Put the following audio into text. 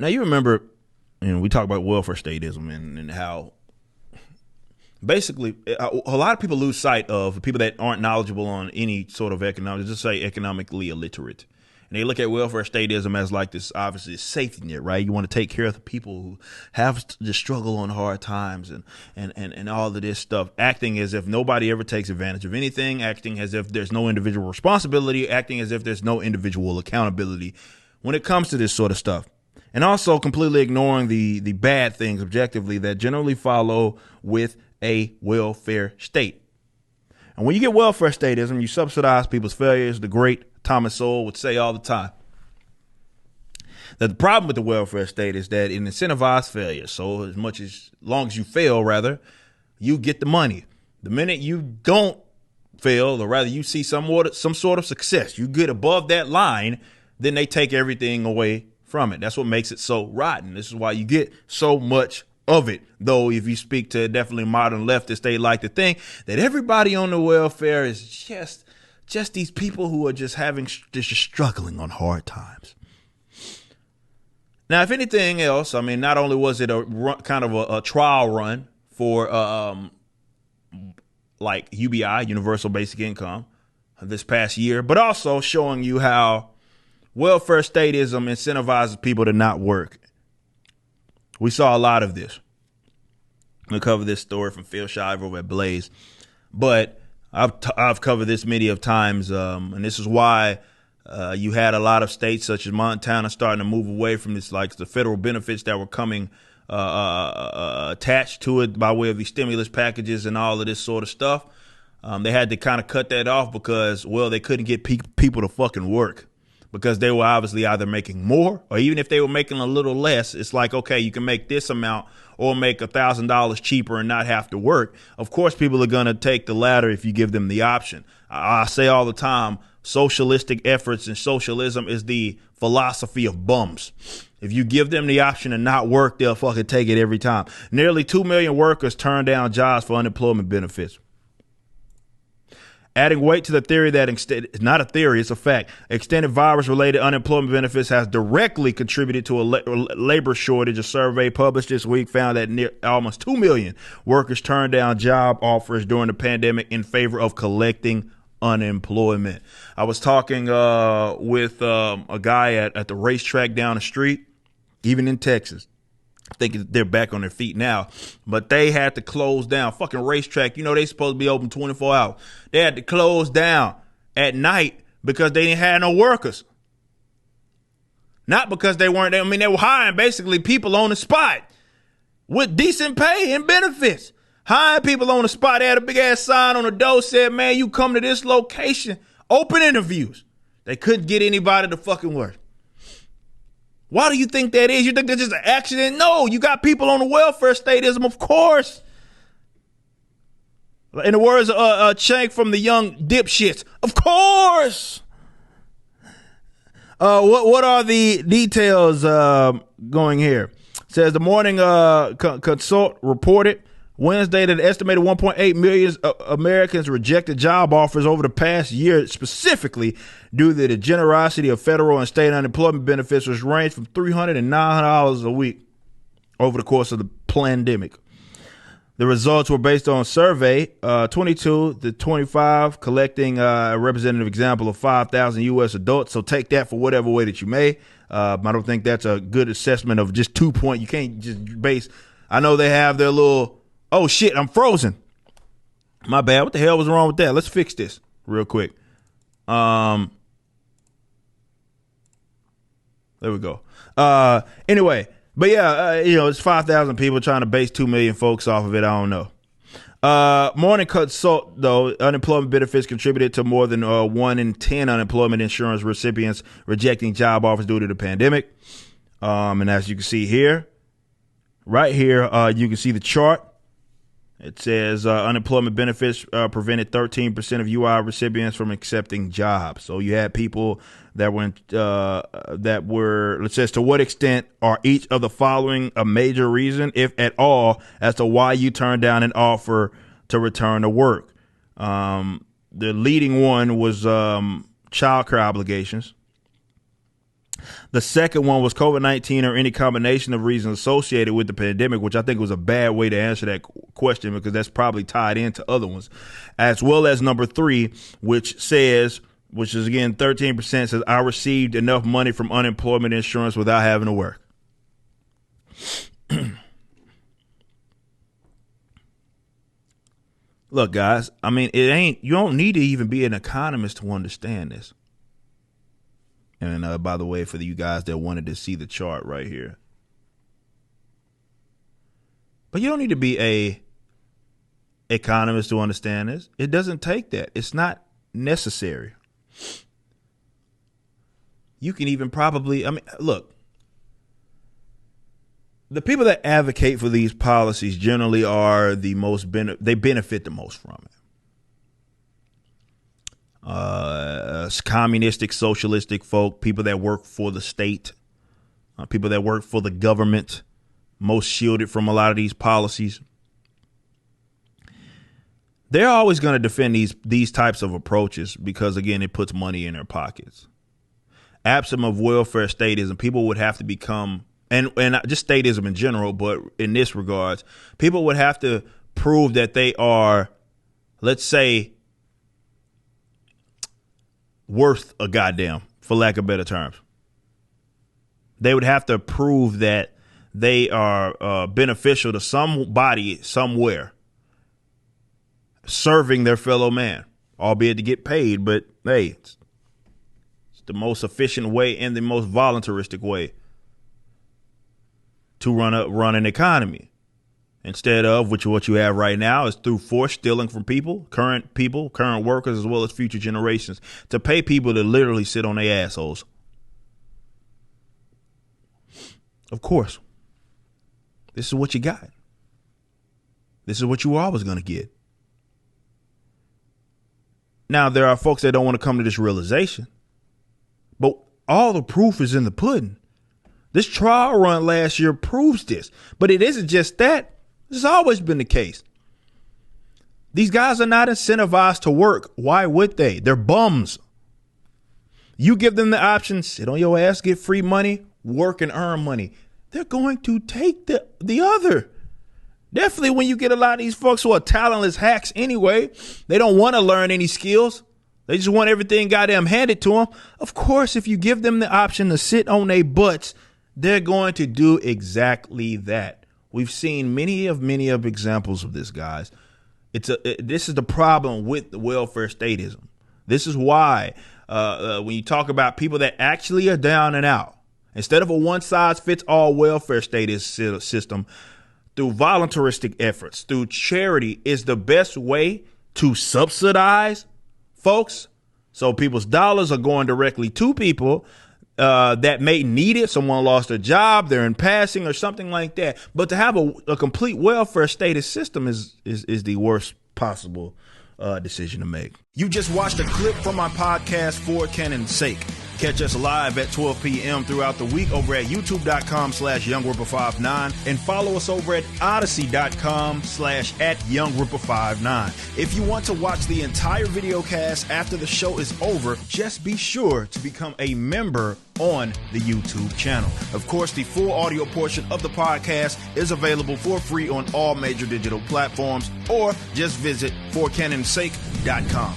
Now you remember, we talk about welfare statism and how basically a lot of people lose sight of people that aren't knowledgeable on any sort of economics, just say economically illiterate. And they look at welfare statism as like this, obviously, safety net, right? You want to take care of the people who have to struggle on hard times and all of this stuff, acting as if nobody ever takes advantage of anything, acting as if there's no individual responsibility, acting as if there's no individual accountability when it comes to this sort of stuff. And also completely ignoring the bad things objectively that generally follow with a welfare state. And when you get welfare statism, you subsidize people's failures. The great Thomas Sowell would say all the time that the problem with the welfare state is that it incentivizes failure. So as long as you fail, rather, you get the money. The minute you don't fail, or rather you see some sort of success, you get above that line, then they take everything away from it. That's what makes it so rotten. This is why you get so much of it. Though if you speak to definitely modern leftists, they like to think that everybody on the welfare is just these people who are just struggling on hard times. Now, if anything else, I mean, not only was it a trial run for like UBI, Universal Basic Income, this past year, but also showing you how welfare statism incentivizes people to not work. We saw a lot of this. We'll cover this story from Phil Shiver over at Blaze, but I've covered this many of times, and this is why you had a lot of states such as Montana starting to move away from this, like the federal benefits that were coming attached to it by way of these stimulus packages and all of this sort of stuff. They had to kind of cut that off because, well, they couldn't get people to fucking work because they were obviously either making more, or even if they were making a little less, it's like, okay, you can make this amount or make $1,000 cheaper and not have to work. Of course, people are going to take the latter if you give them the option. I say all the time, socialistic efforts and socialism is the philosophy of bums. If you give them the option to not work, they'll fucking take it every time. Nearly 2 million workers turned down jobs for unemployment benefits. Adding weight to the theory that it's not a theory, it's a fact. Extended virus-related unemployment benefits has directly contributed to a labor shortage. A survey published this week found that almost 2 million workers turned down job offers during the pandemic in favor of collecting unemployment. I was talking with a guy at the racetrack down the street, even in Texas. I think they're back on their feet now, but they had to close down. Fucking racetrack, they supposed to be open 24 hours. They had to close down at night because they didn't have no workers. Not because they weren't there. I mean, they were hiring basically people on the spot with decent pay and benefits. Hiring people on the spot. They had a big ass sign on the door said, man, you come to this location, open interviews. They couldn't get anybody to fucking work. Why do you think that is? You think that's just an accident? No, you got people on the welfare statism, of course. In the words of Chank from the Young Dipshits, of course. What are the details going here? It says the Morning Consult reported Wednesday that an estimated 1.8 million Americans rejected job offers over the past year, specifically due to the generosity of federal and state unemployment benefits, which range from $300 and $900 a week over the course of the pandemic. The results were based on a survey, 22 to 25, collecting a representative example of 5,000 U.S. adults. So take that for whatever way that you may. I don't think that's a good assessment of just 2 point. You can't just base. I know they have their little, oh shit, I'm frozen. My bad. What the hell was wrong with that? Let's fix this real quick. There we go. Anyway, but yeah, it's 5,000 people trying to base 2 million folks off of it. I don't know. Morning Consult, though, unemployment benefits contributed to more than 1 in 10 unemployment insurance recipients rejecting job offers due to the pandemic. And as you can see here, right here, you can see the chart. It says unemployment benefits prevented 13% of UI recipients from accepting jobs. So you had people that were, it says, to what extent are each of the following a major reason, if at all, as to why you turned down an offer to return to work? The leading one was child care obligations. The second one was COVID-19 or any combination of reasons associated with the pandemic, which I think was a bad way to answer that question because that's probably tied into other ones. As well as number 3, which is again 13%, says I received enough money from unemployment insurance without having to work. Look, guys, I mean, you don't need to even be an economist to understand this. And by the way, for you guys that wanted to see the chart right here. But you don't need to be a economist to understand this. It doesn't take that. It's not necessary. You can even probably, look, the people that advocate for these policies generally are the most, they benefit the most from it. Communistic, socialistic folk, people that work for the state, people that work for the government, most shielded from a lot of these policies. They're always going to defend these types of approaches because, again, it puts money in their pockets. Absent of welfare statism, people would have to become, and just statism in general, but in this regards, people would have to prove that they are, let's say, worth a goddamn, for lack of better terms. They would have to prove that they are beneficial to somebody somewhere, serving their fellow man, albeit to get paid. But hey, it's the most efficient way and the most voluntaristic way to run an economy. Instead of, which what you have right now is through force stealing from current workers, as well as future generations, to pay people to literally sit on their assholes. Of course, this is what you got. This is what you were always going to get. Now, there are folks that don't want to come to this realization, but all the proof is in the pudding. This trial run last year proves this, but it isn't just that. This has always been the case. These guys are not incentivized to work. Why would they? They're bums. You give them the option, sit on your ass, get free money, work and earn money. They're going to take the other. Definitely when you get a lot of these folks who are talentless hacks anyway, they don't want to learn any skills. They just want everything goddamn handed to them. Of course, if you give them the option to sit on their butts, they're going to do exactly that. We've seen many of examples of this, guys. This is the problem with the welfare statism. This is why when you talk about people that actually are down and out, instead of a one-size-fits-all welfare status system, through voluntaristic efforts, through charity is the best way to subsidize folks. So people's dollars are going directly to people that may need it. Someone lost a job, they're in passing or something like that. But to have a complete welfare status system is the worst possible decision to make. You just watched a clip from my podcast, For Cannon's Sake. Catch us live at 12 p.m. throughout the week over at youtube.com/YoungRipper59 and follow us over at odyssey.com/@YoungRipper59. If you want to watch the entire video cast after the show is over, just be sure to become a member on the YouTube channel. Of course, the full audio portion of the podcast is available for free on all major digital platforms, or just visit forcannonsake.com.